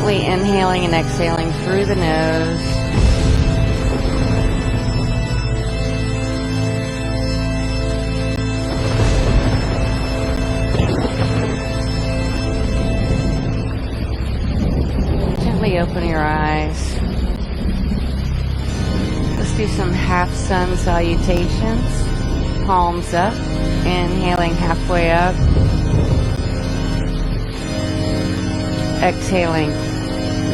Gently inhaling and exhaling through the nose. Gently open your eyes. Let's do some half sun salutations. Palms up, inhaling halfway up. Exhaling,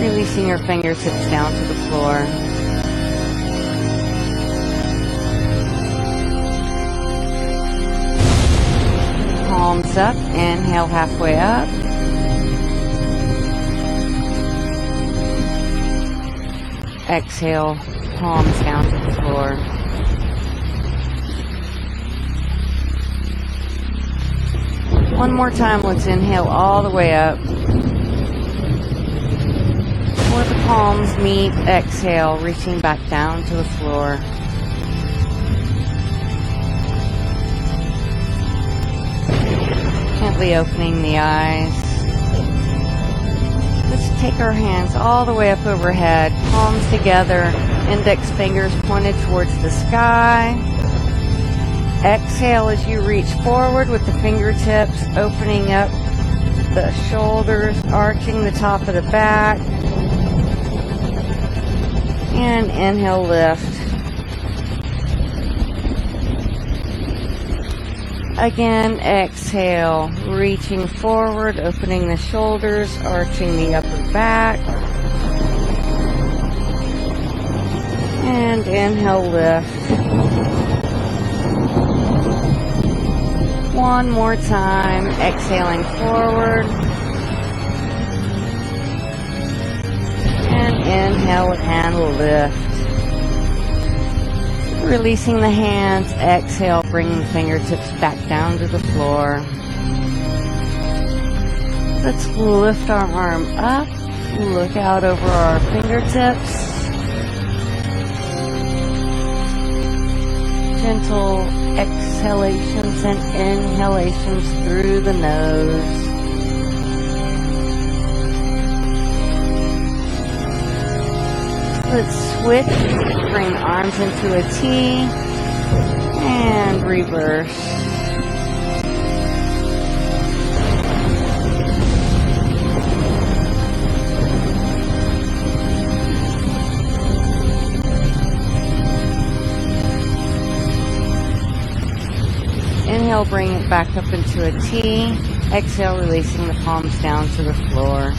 releasing your fingertips down to the floor. Palms up, inhale halfway up. Exhale, palms down to the floor. One more time, let's inhale all the way up. Where the palms meet, exhale, reaching back down to the floor. Gently opening the eyes. Let's take our hands all the way up overhead, palms together, index fingers pointed towards the sky. Exhale as you reach forward with the fingertips, opening up the shoulders, arching the top of the back. And inhale, lift. Again, exhale, reaching forward, opening the shoulders, arching the upper back. And inhale, lift. One more time, exhaling forward. And inhale and lift. Releasing the hands, exhale, bringing the fingertips back down to the floor. Let's lift our arm up, look out over our fingertips. Gentle exhalations and inhalations through the nose. Let's switch, bring arms into a T, and reverse. Inhale, bring it back up into a T. Exhale, releasing the palms down to the floor.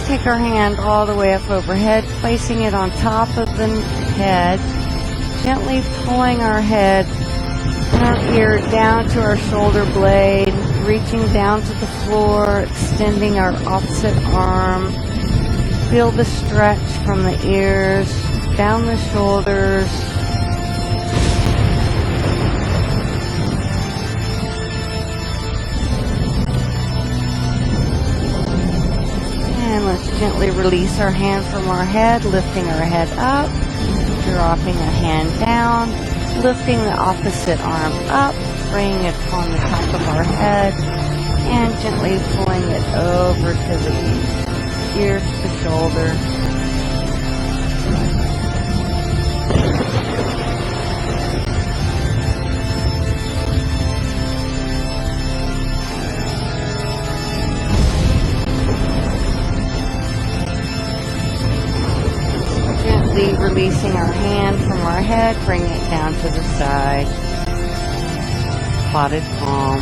Take our hand all the way up overhead, placing it on top of the head, gently pulling our head and our ear down to our shoulder blade, reaching down to the floor, extending our opposite arm. Feel the stretch from the ears, down the shoulders. And let's gently release our hand from our head, lifting our head up, dropping a hand down, lifting the opposite arm up, bringing it on the top of our head, and gently pulling it over to the ear to the shoulder. Releasing our hand from our head, bringing it down to the side. Plotted palm.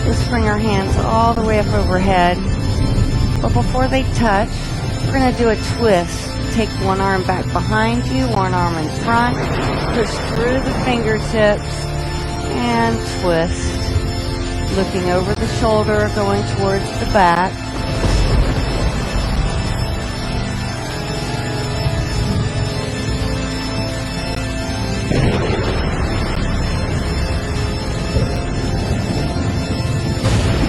Let's bring our hands all the way up overhead. But before they touch, we're going to do a twist. Take one arm back behind you, one arm in front. Push through the fingertips and twist. Looking over the shoulder, going towards the back.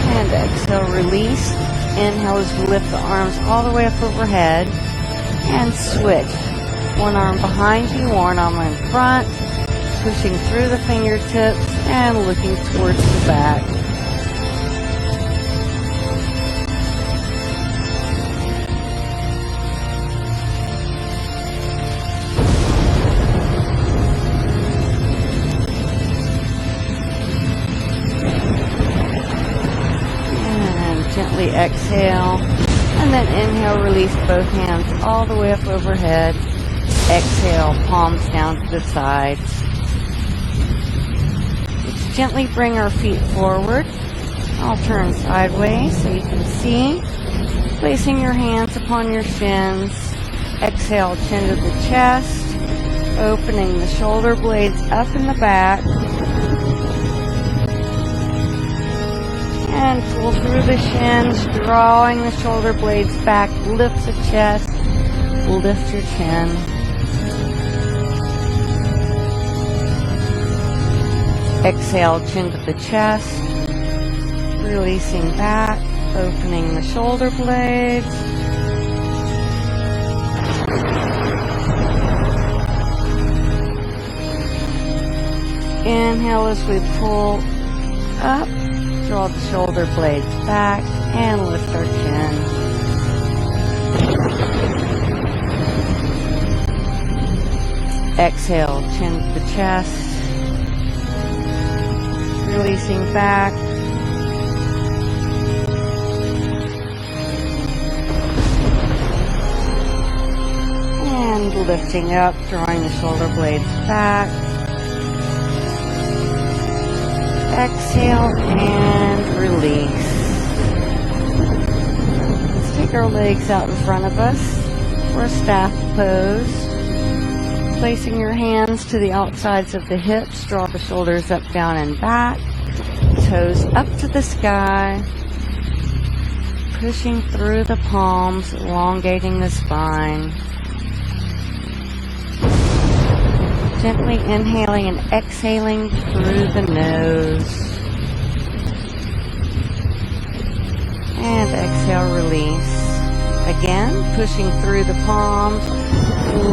And exhale, release. Inhale as we lift the arms all the way up overhead. And switch. One arm behind you, one arm in front. Pushing through the fingertips. and looking towards the back. And gently exhale, and then inhale, release both hands all the way up overhead. Exhale, palms down to the sides. Let's gently bring our feet forward. I'll turn sideways so you can see. Placing your hands upon your shins. Exhale, chin to the chest. Opening the shoulder blades up in the back. And pull through the shins, drawing the shoulder blades back. Lift the chest. Lift your chin. Exhale, chin to the chest, releasing back, opening the shoulder blades. Inhale as we pull up, draw the shoulder blades back, and lift our chin. Exhale, chin to the chest. Releasing back. And lifting up, drawing the shoulder blades back. Exhale and release. Let's take our legs out in front of us for a staff pose. Placing your hands to the outsides of the hips, draw the shoulders up, down, and back. Toes up to the sky. Pushing through the palms, elongating the spine. Gently inhaling and exhaling through the nose. And exhale, release. Again, pushing through the palms,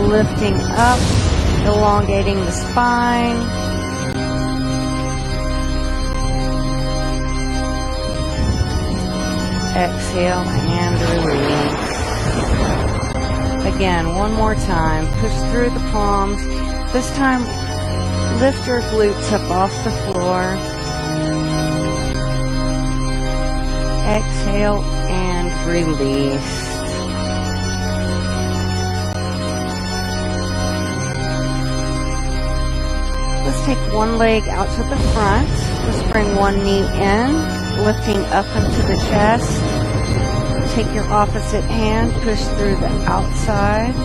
lifting up, elongating the spine. Exhale and release. Again, one more time. Push through the palms. This time, lift your glutes up off the floor. Exhale and release. Let's take one leg out to the front. Let's bring one knee in, lifting up into the chest. Take your opposite hand, push through the outside.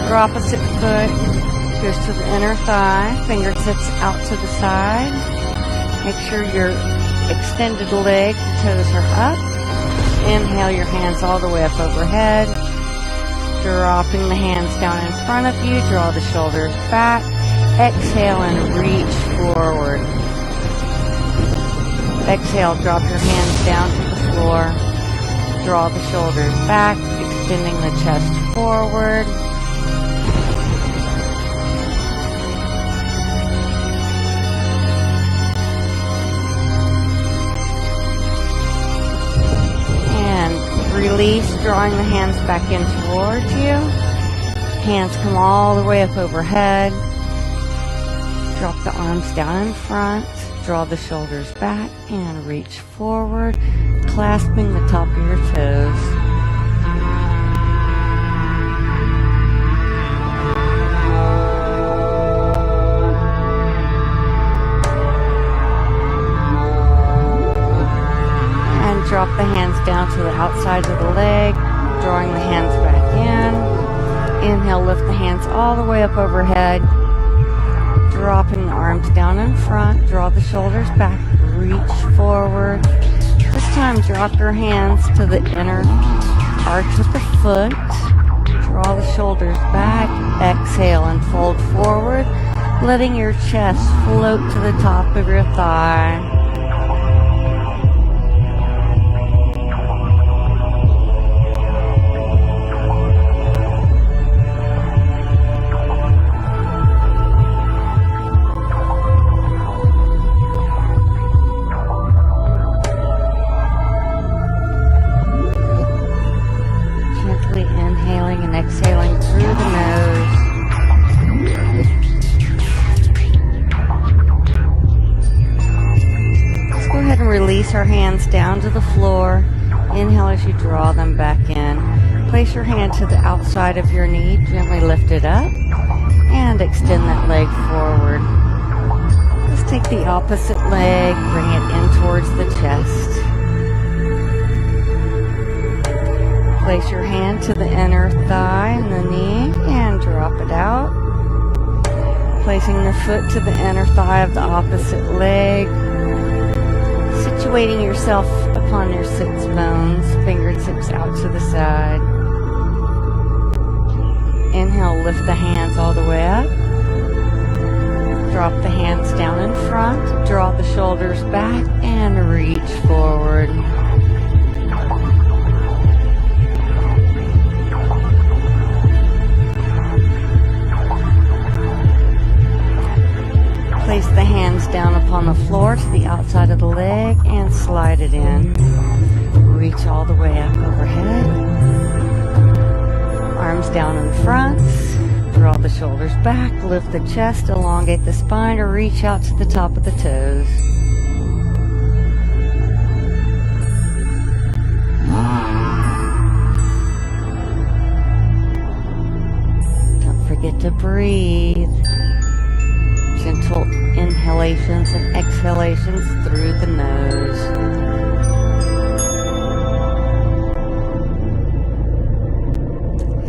Your opposite foot goes to the inner thigh, fingertips out to the side. Make sure your extended leg, toes are up. Inhale your hands all the way up overhead. Dropping the hands down in front of you, draw the shoulders back. Exhale and reach forward. Exhale, drop your hands down to the floor. Draw the shoulders back, extending the chest forward. Release, drawing the hands back in towards you. Hands come all the way up overhead. Drop the arms down in front. Draw the shoulders back and reach forward, clasping the top of your toes. Drop the hands down to the outsides of the leg, drawing the hands back in. Inhale, lift the hands all the way up overhead. Dropping the arms down in front, draw the shoulders back, reach forward. This time, drop your hands to the inner arch of the foot. Draw the shoulders back, exhale and fold forward, letting your chest float to the top of your thigh. floor. Inhale as you draw them back in. Place your hand to the outside of your knee. Gently lift it up and extend that leg forward. Let's take the opposite leg, bring it in towards the chest. Place your hand to the inner thigh and the knee and drop it out. Placing the foot to the inner thigh of the opposite leg. Situating yourself upon your sits bones, fingertips out to the side. Inhale, lift the hands all the way up. Drop the hands down in front, draw the shoulders back, and reach forward. Place the hands down upon the floor to the outside of the leg and slide it in. Reach all the way up overhead. Arms down in front. Draw the shoulders back. Lift the chest. Elongate the spine or reach out to the top of the toes. Don't forget to breathe. Gentle inhalations and exhalations through the nose.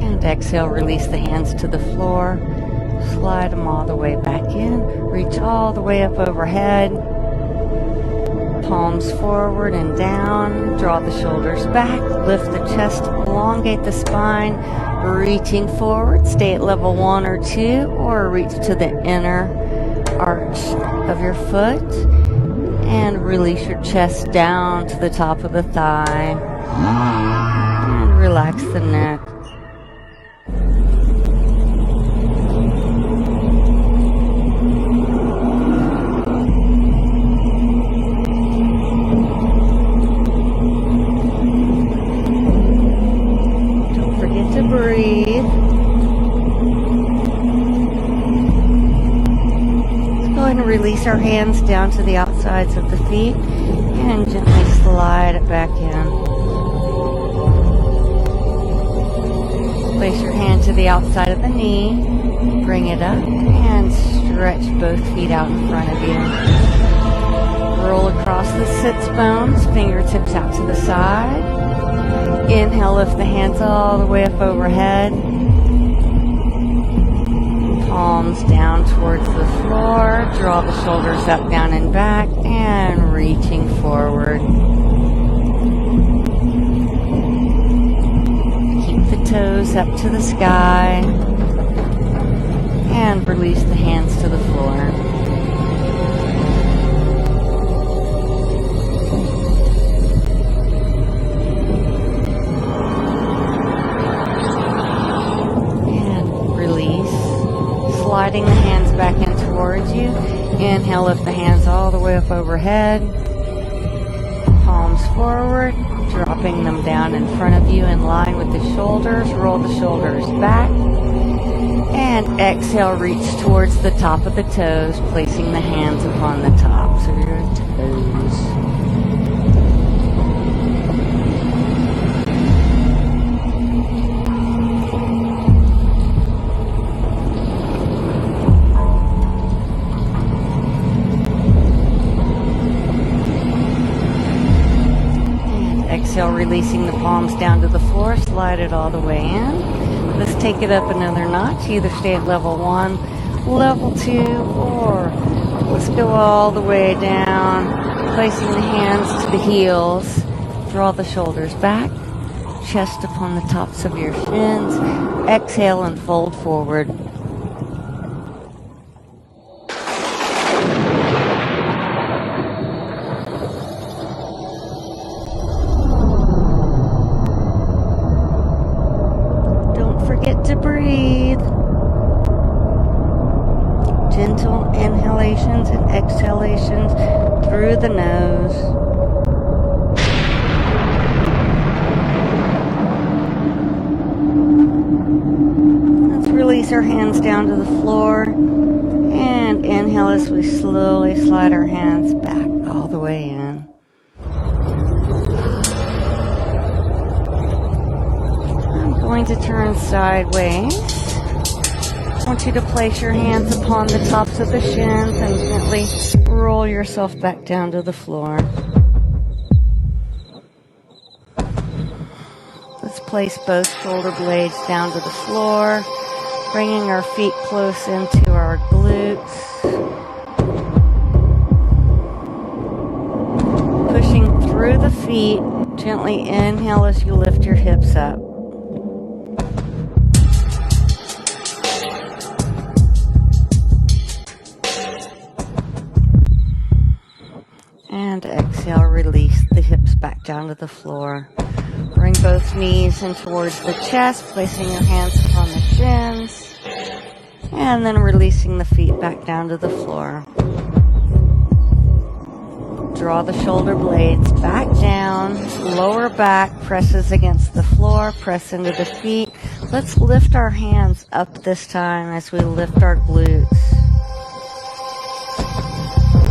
And exhale, release the hands to the floor. Slide them all the way back in. Reach all the way up overhead. Palms forward and down. Draw the shoulders back. Lift the chest. Elongate the spine. Reaching forward. Stay at level 1 or 2 or reach to the inner arch of your foot and release your chest down to the top of the thigh and relax the neck. Don't forget to breathe. And release our hands down to the outsides of the feet and gently slide it back in. Place your hand to the outside of the knee, bring it up and stretch both feet out in front of you. Roll across the sits bones, fingertips out to the side. Inhale, lift the hands all the way up overhead. Palms down towards the floor. Draw the shoulders up, down, and back, and reaching forward. Keep the toes up to the sky, and release the hands to the floor. Sliding the hands back in towards you. Inhale, lift the hands all the way up overhead. Palms forward, dropping them down in front of you in line with the shoulders. Roll the shoulders back. And exhale, reach towards the top of the toes, placing the hands upon the tops of your toes. Exhale, releasing the palms down to the floor, slide it all the way in. Let's take it up another notch. Either stay at level 1, level 2, or let's go all the way down, placing the hands to the heels. Draw the shoulders back, chest upon the tops of your shins. Exhale and fold forward. To breathe. Gentle inhalations and exhalations through the nose. Let's release our hands down to the floor and inhale as we slowly slide our hands back all the way in. going to turn sideways. I want you to place your hands upon the tops of the shins and gently roll yourself back down to the floor. Let's place both shoulder blades down to the floor, bringing our feet close into our glutes. Pushing through the feet, gently inhale as you lift your hips up. And exhale, release the hips back down to the floor. Bring both knees in towards the chest, placing your hands upon the shins, and then releasing the feet back down to the floor. Draw the shoulder blades back down, lower back presses against the floor, press into the feet. Let's lift our hands up this time as we lift our glutes.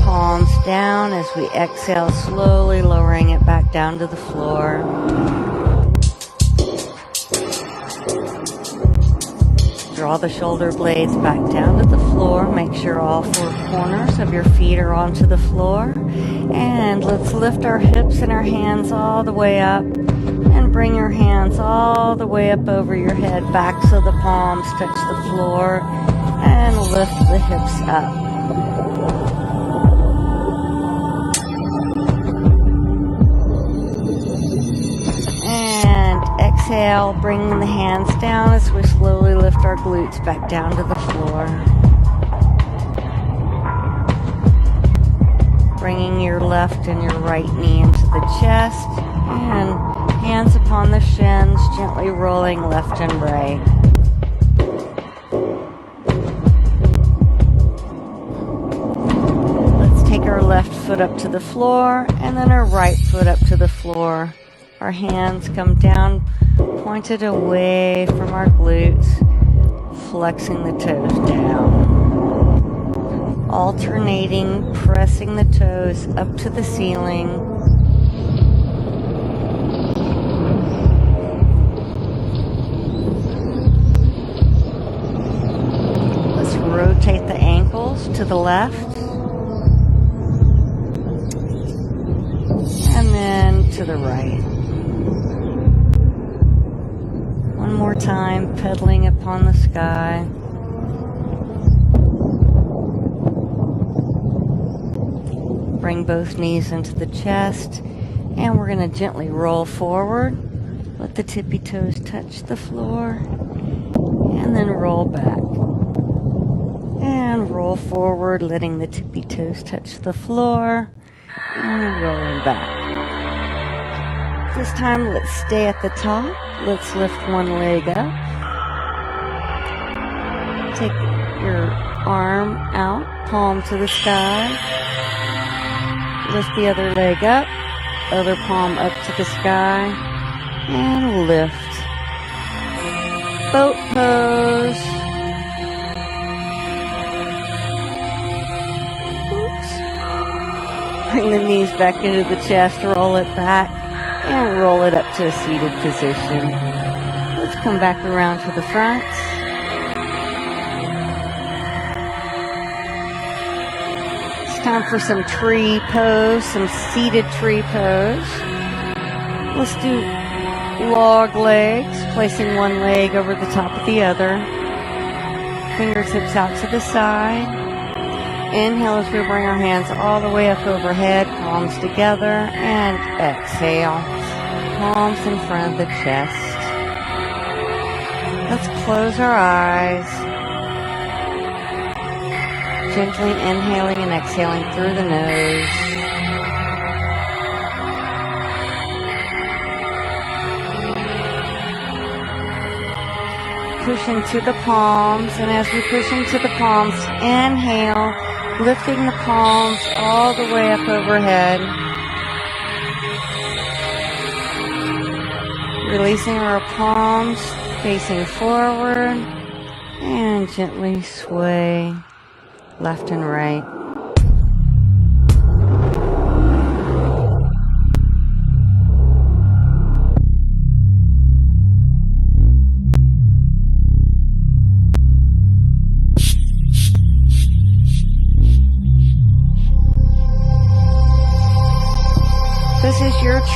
Palms down as we exhale, slowly lowering it back down to the floor. Draw the shoulder blades back down to the floor. Make sure all four corners of your feet are onto the floor. And let's lift our hips and our hands all the way up. And bring your hands all the way up over your head, back so the palms touch the floor. And lift the hips up. Exhale, bringing the hands down as we slowly lift our glutes back down to the floor. Bringing your left and your right knee into the chest, and hands upon the shins, gently rolling left and right. Let's take our left foot up to the floor, and then our right foot up to the floor. Our hands come down, pointed away from our glutes, flexing the toes down. Alternating, pressing the toes up to the ceiling. Let's rotate the ankles to the left. And then to the right. One more time, pedaling upon the sky. Bring both knees into the chest, and we're going to gently roll forward. Let the tippy toes touch the floor, and then roll back. And roll forward, letting the tippy toes touch the floor, and rolling back. This time, let's stay at the top. Let's lift one leg up. Take your arm out, palm to the sky. Lift the other leg up, other palm up to the sky, and lift. Boat pose. Oops. Bring the knees back into the chest, roll it back. And roll it up to a seated position. Let's come back around to the front. It's time for some tree pose, some seated tree pose. Let's do log legs, placing one leg over the top of the other. Fingertips out to the side. Inhale as we bring our hands all the way up overhead, palms together, and exhale, palms in front of the chest. Let's close our eyes, gently inhaling and exhaling through the nose. Push into the palms, and as we push into the palms, inhale, lifting the palms all the way up overhead. Releasing our palms, facing forward, and gently sway left and right.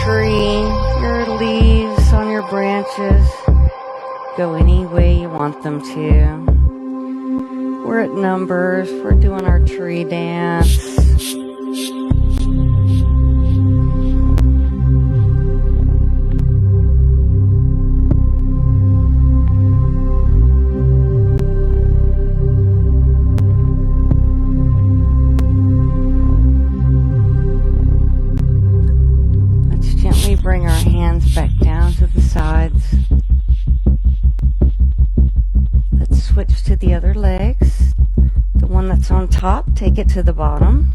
tree, your leaves on your branches go any way you want them to. We're at numbers. We're doing our tree dance. Bring our hands back down to the sides. Let's switch to the other legs. The one that's on top, take it to the bottom.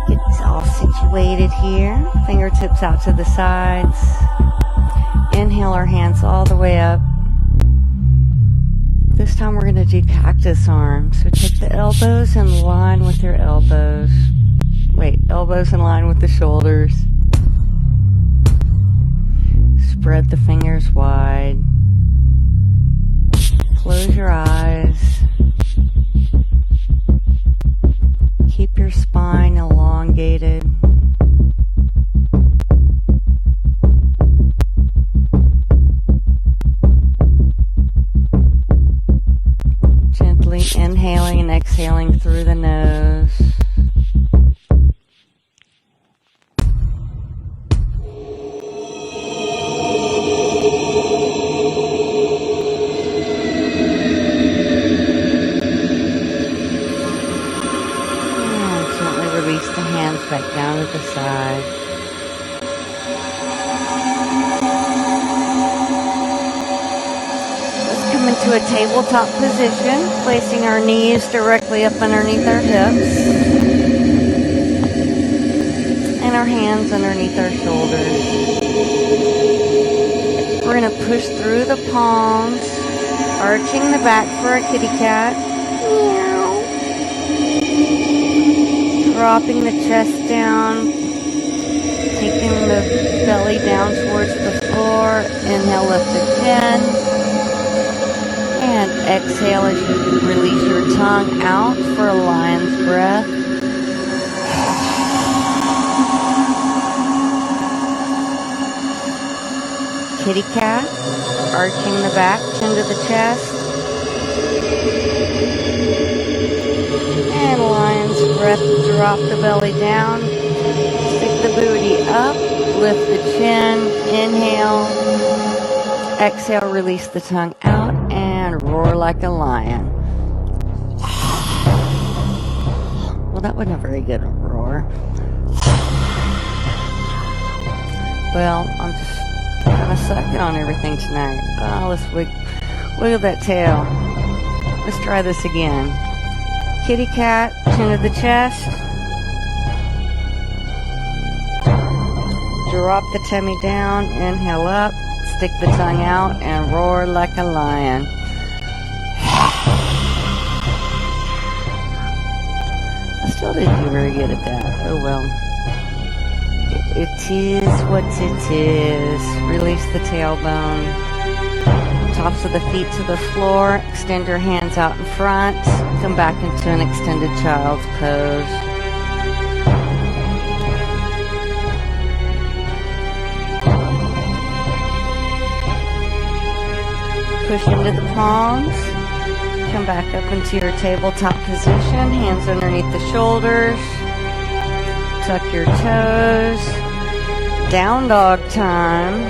Get all situated here. Fingertips out to the sides. Inhale our hands all the way up. This time we're going to do cactus arms. So take the elbows in line with your elbows. Elbows in line with the shoulders. Spread the fingers wide. Close your eyes. Keep your spine elongated. Gently inhaling and exhaling through the nose. Back down to the side. Let's come into a tabletop position, placing our knees directly up underneath our hips and our hands underneath our shoulders. We're going to push through the palms, arching the back for a kitty cat. Dropping the chest down, taking the belly down towards the floor. Inhale, lift the chin. And exhale as you release your tongue out for a lion's breath. Kitty cat, arching the back, chin to the chest. And lion's breath, drop the belly down, stick the booty up, lift the chin, inhale, exhale, release the tongue out, and roar like a lion. Well, that wasn't a very good roar. Well, I'm just kind of sucking on everything tonight. Let's wiggle that tail. Let's try this again. Kitty cat, chin to the chest. Drop the tummy down, inhale up, stick the tongue out, and roar like a lion. I still didn't do very good at that. Oh well. It is what it is. Release the tailbone. Tops of the feet to the floor. Extend your hands out in front. Come back into an extended child's pose. Push into the palms. Come back up into your tabletop position. Hands underneath the shoulders. Tuck your toes. Down dog time.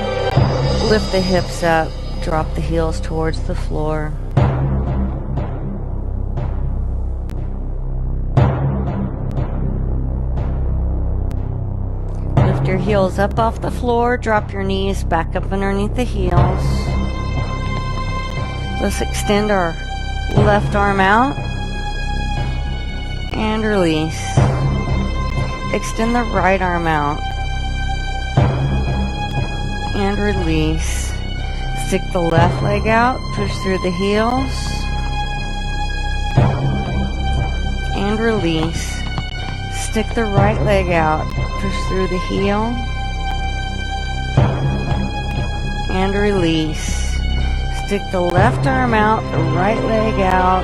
Lift the hips up. Drop the heels towards the floor. Lift your heels up off the floor. Drop your knees back up underneath the heels. Let's extend our left arm out and release. Extend the right arm out and release. Stick the left leg out, push through the heels, and release. Stick the right leg out, push through the heel, and release. Stick the left arm out, the right leg out,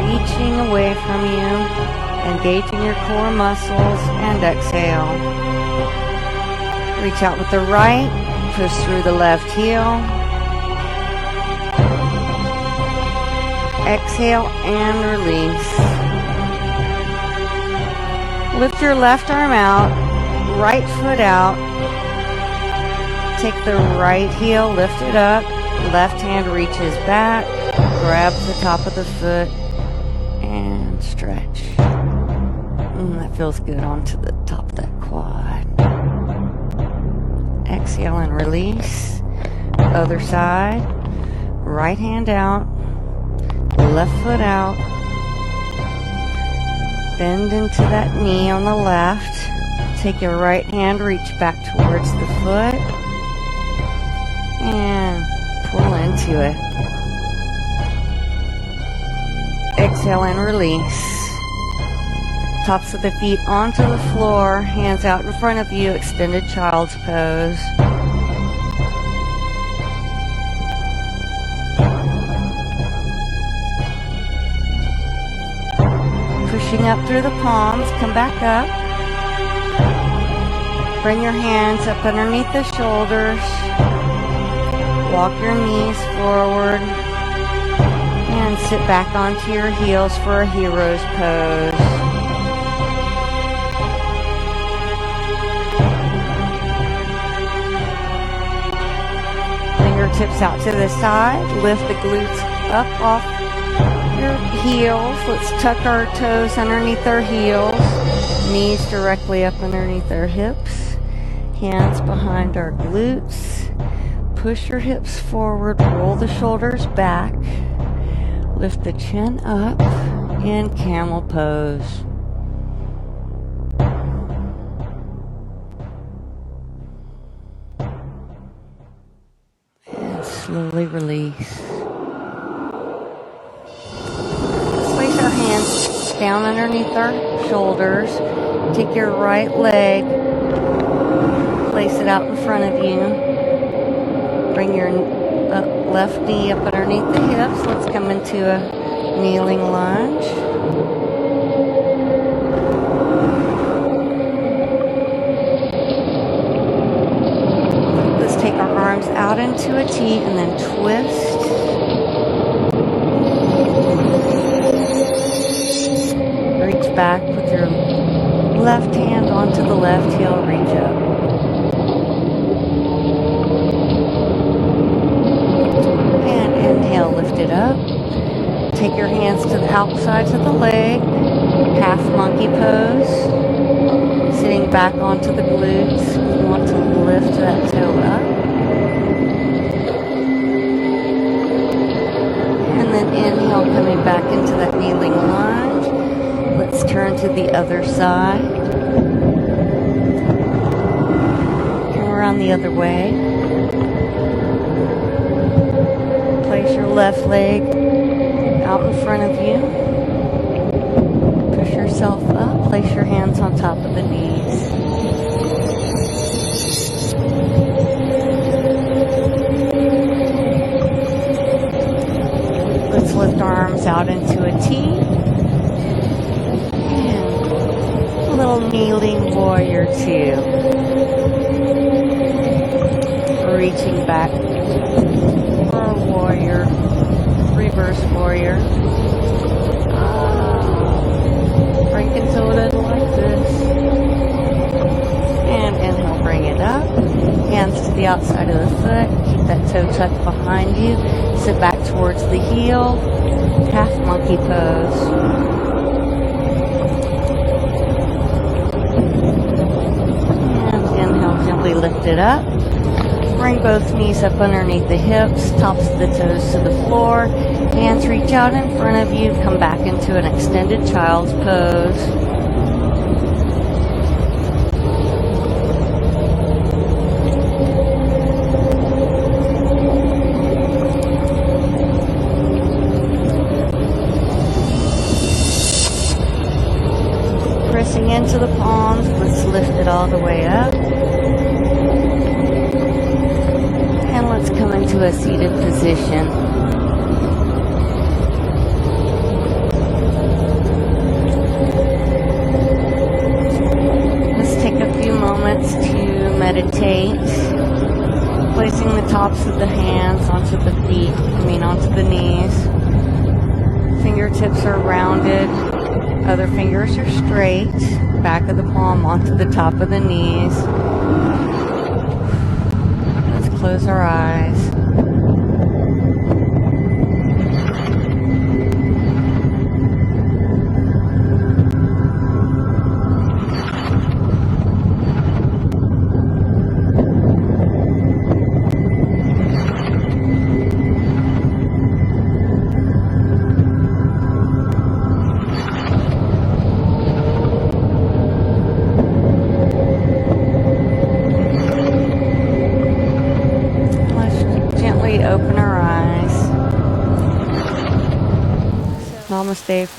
reaching away from you. engaging your core muscles, and exhale. Reach out with the right, push through the left heel. Exhale and release. Lift your left arm out, right foot out. Take the right heel, lift it up. Left hand reaches back, grabs the top of the foot, and stretch. That feels good onto the top of that quad. Exhale and release. Other side. Right hand out, left foot out. Bend into that knee on the left. Take your right hand, reach back towards the foot, and pull into it. Exhale and release. Tops of the feet onto the floor, hands out in front of you, extended child's pose. Pushing up through the palms, come back up. Bring your hands up underneath the shoulders. Walk your knees forward and sit back onto your heels for a hero's pose. Fingertips out to the side. Lift the glutes up off your heels. Let's tuck our toes underneath our heels. Knees directly up underneath our hips. Hands behind our glutes. Push your hips forward, roll the shoulders back. Lift the chin up in camel pose. And slowly release. Let's place our hands down underneath our shoulders. Take your right leg, place it out in front of you. Bring your left knee up underneath the hips. Let's come into a kneeling lunge. Let's take our arms out into a T and then twist. Reach back with your left hand onto the left heel, reach up. Inhale, lift it up. Take your hands to the outsides of the leg. Half monkey pose. Sitting back onto the glutes. You want to lift that toe up. And then inhale, coming back into that kneeling lunge. Let's turn to the other side. Come around the other way. Place your left leg out in front of you. Push yourself up. Place your hands on top of the knees. Let's lift our arms out into a T. And a little kneeling warrior two. Reaching back. Warrior, reverse warrior. Break into it like this. And inhale, bring it up. Hands to the outside of the foot. Keep that toe tucked behind you. Sit back towards the heel. Half monkey pose. And inhale, gently lift it up. Bring both knees up underneath the hips, tops of the toes to the floor. Hands reach out in front of you. Come back into an extended child's pose. Pressing into the palms, let's lift it all the way up. Let's come into a seated position. tops of the hands onto the feet, onto the knees. Fingertips are rounded. Other fingers are straight. Back of the palm onto the top of the knees. Let's close our eyes. Open our eyes. Namaste.